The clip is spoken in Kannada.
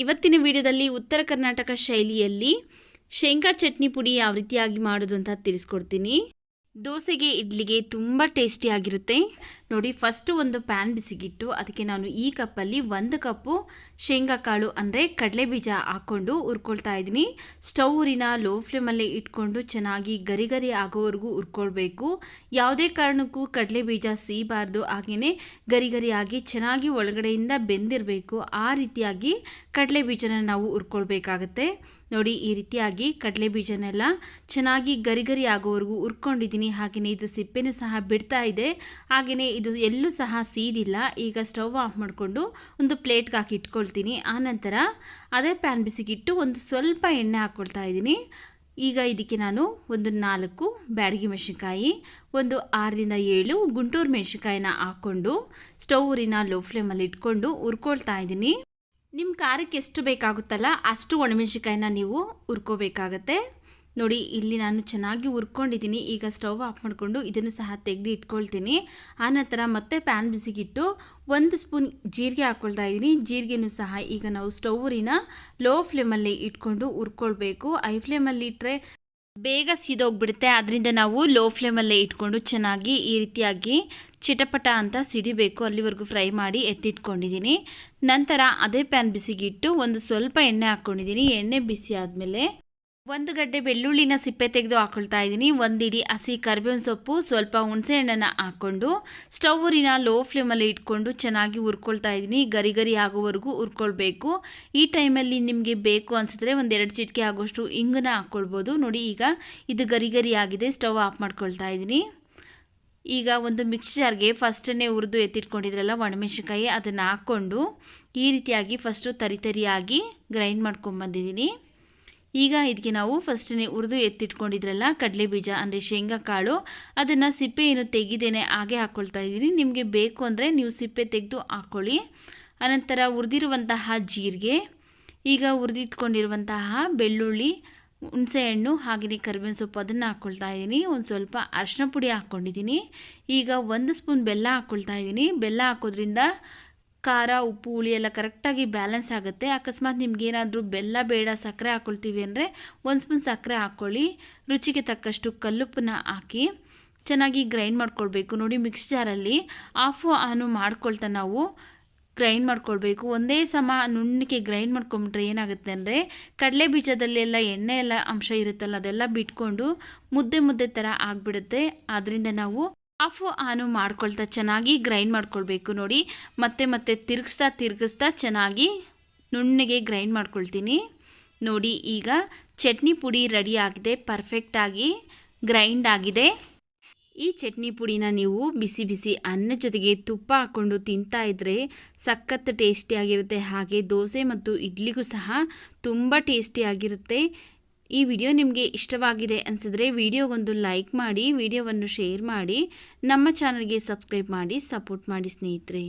ಇವತ್ತಿನ ವಿಡಿಯೋದಲ್ಲಿ ಉತ್ತರ ಕರ್ನಾಟಕ ಶೈಲಿಯಲ್ಲಿ ಶೇಂಗಾ ಚಟ್ನಿ ಪುಡಿ ಯಾವ ರೀತಿಯಾಗಿ ಮಾಡೋದು ಅಂತ ತಿಳಿಸ್ಕೊಡ್ತೀನಿ. ದೋಸೆಗೆ ಇಡ್ಲಿಗೆ ತುಂಬ ಟೇಸ್ಟಿಯಾಗಿರುತ್ತೆ ನೋಡಿ. ಫಸ್ಟು ಒಂದು ಪ್ಯಾನ್ ಬಿಸಿಗಿಟ್ಟು ಅದಕ್ಕೆ ನಾನು ಈ ಕಪ್ಪಲ್ಲಿ 1 ಕಪ್ಪು ಶೇಂಗಾ ಕಾಳು ಅಂದರೆ ಕಡಲೆ ಬೀಜ ಹಾಕ್ಕೊಂಡು ಹುರ್ಕೊಳ್ತಾ ಇದ್ದೀನಿ. ಸ್ಟವ್ ಊರಿನ ಲೋ ಫ್ಲೇಮಲ್ಲಿ ಇಟ್ಕೊಂಡು ಚೆನ್ನಾಗಿ ಗರಿ ಗರಿ ಆಗೋವರೆಗೂ ಹುರ್ಕೊಳ್ಬೇಕು. ಯಾವುದೇ ಕಾರಣಕ್ಕೂ ಕಡಲೆ ಬೀಜ ಸೀಬಾರ್ದು, ಹಾಗೆಯೇ ಗರಿ ಗರಿಯಾಗಿ ಚೆನ್ನಾಗಿ ಒಳಗಡೆಯಿಂದ ಬೆಂದಿರಬೇಕು. ಆ ರೀತಿಯಾಗಿ ಕಡಲೆ ಬೀಜನ ನಾವು ಹುರ್ಕೊಳ್ಬೇಕಾಗತ್ತೆ ನೋಡಿ. ಈ ರೀತಿಯಾಗಿ ಕಡಲೆ ಬೀಜನೆಲ್ಲ ಚೆನ್ನಾಗಿ ಗರಿ ಗರಿ ಆಗೋವರೆಗೂ ಹುರ್ಕೊಂಡಿದ್ದೀನಿ. ಹಾಗೆಯೇ ಇದು ಸಿಪ್ಪೆನೂ ಸಹ ಬಿಡ್ತಾ ಇದೆ, ಹಾಗೆಯೇ ಇದು ಎಲ್ಲೂ ಸಹ ಸೀದಿಲ್ಲ. ಈಗ ಸ್ಟವ್ ಆಫ್ ಮಾಡಿಕೊಂಡು ಒಂದು ಪ್ಲೇಟ್ಗೆ ಹಾಕಿ ಇಟ್ಕೊಳ್ತೀನಿ. ಆನಂತರ ಅದೇ ಪ್ಯಾನ್ ಬಿಸಿಗಿಟ್ಟು ಒಂದು ಸ್ವಲ್ಪ ಎಣ್ಣೆ ಹಾಕ್ಕೊಳ್ತಾ ಇದ್ದೀನಿ. ಈಗ ಇದಕ್ಕೆ ನಾನು ಒಂದು 4 ಬ್ಯಾಡಗಿ ಮೆಣಸಿನ್ಕಾಯಿ, ಒಂದು 6ರಿಂದ 7 ಗುಂಟೂರು ಮೆಣಸಿನ್ಕಾಯಿನ ಹಾಕ್ಕೊಂಡು ಸ್ಟವ್ ಊರಿನ ಲೋ ಫ್ಲೇಮಲ್ಲಿ ಇಟ್ಕೊಂಡು ಹುರ್ಕೊಳ್ತಾ ಇದ್ದೀನಿ. ನಿಮ್ಮ ಖಾರಕ್ಕೆ ಎಷ್ಟು ಬೇಕಾಗುತ್ತಲ್ಲ ಅಷ್ಟು ಒಣಮೆಣಸಿನ್ಕಾಯಿನ ನೀವು ಹುರ್ಕೋಬೇಕಾಗತ್ತೆ ನೋಡಿ. ಇಲ್ಲಿ ನಾನು ಚೆನ್ನಾಗಿ ಹುರ್ಕೊಂಡಿದ್ದೀನಿ. ಈಗ ಸ್ಟವ್ ಆಫ್ ಮಾಡಿಕೊಂಡು ಇದನ್ನು ಸಹ ತೆಗೆದು ಇಟ್ಕೊಳ್ತೀನಿ. ಆನಂತರ ಮತ್ತೆ ಪ್ಯಾನ್ ಬಿಸಿಗಿಟ್ಟು 1 ಸ್ಪೂನ್ ಜೀರಿಗೆ ಹಾಕ್ಕೊಳ್ತಾ ಇದ್ದೀನಿ. ಜೀರಿಗೆನೂ ಸಹ ಈಗ ನಾವು ಸ್ಟವ್ ಊರಿನ ಲೋ ಫ್ಲೇಮಲ್ಲಿ ಇಟ್ಕೊಂಡು ಹುರ್ಕೊಳ್ಬೇಕು. ಹೈ ಫ್ಲೇಮಲ್ಲಿ ಇಟ್ಟರೆ ಬೇಗ ಸಿದೋಗ್ಬಿಡುತ್ತೆ. ಅದರಿಂದ ನಾವು ಲೋ ಫ್ಲೇಮಲ್ಲೇ ಇಟ್ಕೊಂಡು ಚೆನ್ನಾಗಿ ಈ ರೀತಿಯಾಗಿ ಚಿಟಪಟ ಅಂತ ಸಿಡಿಬೇಕು, ಅಲ್ಲಿವರೆಗೂ ಫ್ರೈ ಮಾಡಿ ಎತ್ತಿಟ್ಕೊಂಡಿದ್ದೀನಿ. ನಂತರ ಅದೇ ಪ್ಯಾನ್ ಬಿಸಿಗಿಟ್ಟು ಒಂದು ಸ್ವಲ್ಪ ಎಣ್ಣೆ ಹಾಕ್ಕೊಂಡಿದ್ದೀನಿ. ಎಣ್ಣೆ ಬಿಸಿ ಆದಮೇಲೆ 1 ಗಡ್ಡೆ ಬೆಳ್ಳುಳ್ಳಿನ ಸಿಪ್ಪೆ ತೆಗೆದು ಹಾಕ್ಕೊಳ್ತಾ ಇದ್ದೀನಿ. 1 ಇಡಿ ಹಸಿ ಕರಿಬೇವಿನ ಸೊಪ್ಪು, ಸ್ವಲ್ಪ ಹುಣಸೆ ಹಣ್ಣನ್ನು ಹಾಕ್ಕೊಂಡು ಸ್ಟವ್ ಊರಿನ ಲೋ ಫ್ಲೇಮಲ್ಲಿ ಇಟ್ಕೊಂಡು ಚೆನ್ನಾಗಿ ಹುರ್ಕೊಳ್ತಾ ಇದ್ದೀನಿ. ಗರಿ ಗರಿ ಆಗೋವರೆಗೂ ಹುರ್ಕೊಳ್ಬೇಕು. ಈ ಟೈಮಲ್ಲಿ ನಿಮಗೆ ಬೇಕು ಅನಿಸಿದ್ರೆ 1-2 ಚಿಟಿಕೆ ಆಗೋಷ್ಟು ಇಂಗನ್ನ ಹಾಕ್ಕೊಳ್ಬೋದು ನೋಡಿ. ಈಗ ಇದು ಗರಿ ಗರಿ ಆಗಿದೆ. ಸ್ಟವ್ ಆಫ್ ಮಾಡ್ಕೊಳ್ತಾ ಇದ್ದೀನಿ. ಈಗ ಒಂದು ಮಿಕ್ಸ್ಚರ್ಗೆ ಫಸ್ಟನ್ನೇ ಹುರಿದು ಎತ್ತಿಟ್ಕೊಂಡಿದ್ರಲ್ಲ ಒಣಮೆಣಸಿನ್ಕಾಯಿ, ಅದನ್ನು ಹಾಕ್ಕೊಂಡು ಈ ರೀತಿಯಾಗಿ ಫಸ್ಟು ತರಿಯಾಗಿ ಗ್ರೈಂಡ್ ಮಾಡ್ಕೊಂಬಂದಿದ್ದೀನಿ. ಈಗ ಇದಕ್ಕೆ ನಾವು ಫಸ್ಟೇ ಹುರಿದು ಎತ್ತಿಟ್ಕೊಂಡಿದ್ರಲ್ಲ ಕಡಲೆ ಬೀಜ ಅಂದರೆ ಶೇಂಗಾ ಕಾಳು, ಅದನ್ನು ಸಿಪ್ಪೆ ಏನು ತೆಗೆದೇನೆ ಹಾಗೆ ಹಾಕ್ಕೊಳ್ತಾ ಇದ್ದೀನಿ. ನಿಮಗೆ ಬೇಕು ಅಂದರೆ ನೀವು ಸಿಪ್ಪೆ ತೆಗೆದು ಹಾಕ್ಕೊಳ್ಳಿ. ಅನಂತರ ಹುರಿದಿರುವಂತಹ ಜೀರಿಗೆ, ಈಗ ಹುರಿದಿಟ್ಕೊಂಡಿರುವಂತಹ ಬೆಳ್ಳುಳ್ಳಿ, ಹುಣಸೆಹಣ್ಣು, ಹಾಗೆಯೇ ಕರಿಬೇವಿನ ಸೊಪ್ಪು ಅದನ್ನು ಹಾಕ್ಕೊಳ್ತಾ ಇದ್ದೀನಿ. ಒಂದು ಸ್ವಲ್ಪ ಅರಿಶಿನ ಪುಡಿ ಹಾಕ್ಕೊಂಡಿದ್ದೀನಿ. ಈಗ 1 ಸ್ಪೂನ್ ಬೆಲ್ಲ ಹಾಕ್ಕೊಳ್ತಾ ಇದ್ದೀನಿ. ಬೆಲ್ಲ ಹಾಕೋದ್ರಿಂದ ಖಾರ, ಉಪ್ಪು, ಹುಳಿ ಎಲ್ಲ ಕರೆಕ್ಟಾಗಿ ಬ್ಯಾಲೆನ್ಸ್ ಆಗುತ್ತೆ. ಅಕಸ್ಮಾತ್ ನಿಮಗೇನಾದರೂ ಬೆಲ್ಲ ಬೇಡ ಸಕ್ಕರೆ ಹಾಕ್ಕೊಳ್ತೀವಿ ಅಂದರೆ 1 ಸ್ಪೂನ್ ಸಕ್ಕರೆ ಹಾಕ್ಕೊಳ್ಳಿ. ರುಚಿಗೆ ತಕ್ಕಷ್ಟು ಕಲ್ಲುಪ್ಪನ್ನ ಹಾಕಿ ಚೆನ್ನಾಗಿ ಗ್ರೈಂಡ್ ಮಾಡ್ಕೊಳ್ಬೇಕು ನೋಡಿ. ಮಿಕ್ಸ್ ಜಾರಲ್ಲಿ ಆಫು ಆನು ಮಾಡ್ಕೊಳ್ತಾ ನಾವು ಗ್ರೈಂಡ್ ಮಾಡ್ಕೊಳ್ಬೇಕು. ಒಂದೇ ಸಮ ನುಣ್ಣಗೆ ಗ್ರೈಂಡ್ ಮಾಡ್ಕೊಂಬಿಟ್ರೆ ಏನಾಗುತ್ತೆ ಅಂದರೆ ಕಡಲೆ ಬೀಜದಲ್ಲೆಲ್ಲ ಎಣ್ಣೆ ಎಲ್ಲ ಅಂಶ ಇರುತ್ತಲ್ಲ, ಅದೆಲ್ಲ ಬಿಟ್ಕೊಂಡು ಮುದ್ದೆ ಥರ ಆಗಿಬಿಡುತ್ತೆ. ಆದ್ದರಿಂದ ನಾವು ಆಫು ಆನು ಮಾಡ್ಕೊಳ್ತಾ ಚೆನ್ನಾಗಿ ಗ್ರೈಂಡ್ ಮಾಡ್ಕೊಳ್ಬೇಕು ನೋಡಿ. ಮತ್ತೆ ತಿರುಗಿಸ್ತಾ ಚೆನ್ನಾಗಿ ನುಣ್ಣಗೆ ಗ್ರೈಂಡ್ ಮಾಡ್ಕೊಳ್ತೀನಿ ನೋಡಿ. ಈಗ ಚಟ್ನಿ ಪುಡಿ ರೆಡಿ ಆಗಿದೆ, ಪರ್ಫೆಕ್ಟಾಗಿ ಗ್ರೈಂಡ್ ಆಗಿದೆ. ಈ ಚಟ್ನಿ ಪುಡಿನ ನೀವು ಬಿಸಿ ಬಿಸಿ ಅನ್ನ ಜೊತೆಗೆ ತುಪ್ಪ ಹಾಕ್ಕೊಂಡು ತಿಂತಾ ಇದ್ದರೆ ಸಖತ್ ಟೇಸ್ಟಿಯಾಗಿರುತ್ತೆ. ಹಾಗೆ ದೋಸೆ ಮತ್ತು ಇಡ್ಲಿಗೂ ಸಹ ತುಂಬ ಟೇಸ್ಟಿಯಾಗಿರುತ್ತೆ. ಈ ವಿಡಿಯೋ ನಿಮಗೆ ಇಷ್ಟವಾಗಿದೆ ಅನಿಸಿದ್ರೆ ವಿಡಿಯೋಗೊಂದು ಲೈಕ್ ಮಾಡಿ, ವಿಡಿಯೋವನ್ನು ಶೇರ್ ಮಾಡಿ, ನಮ್ಮ ಚಾನಲ್ಗೆ ಸಬ್ಸ್ಕ್ರೈಬ್ ಮಾಡಿ ಸಪೋರ್ಟ್ ಮಾಡಿ ಸ್ನೇಹಿತರೆ.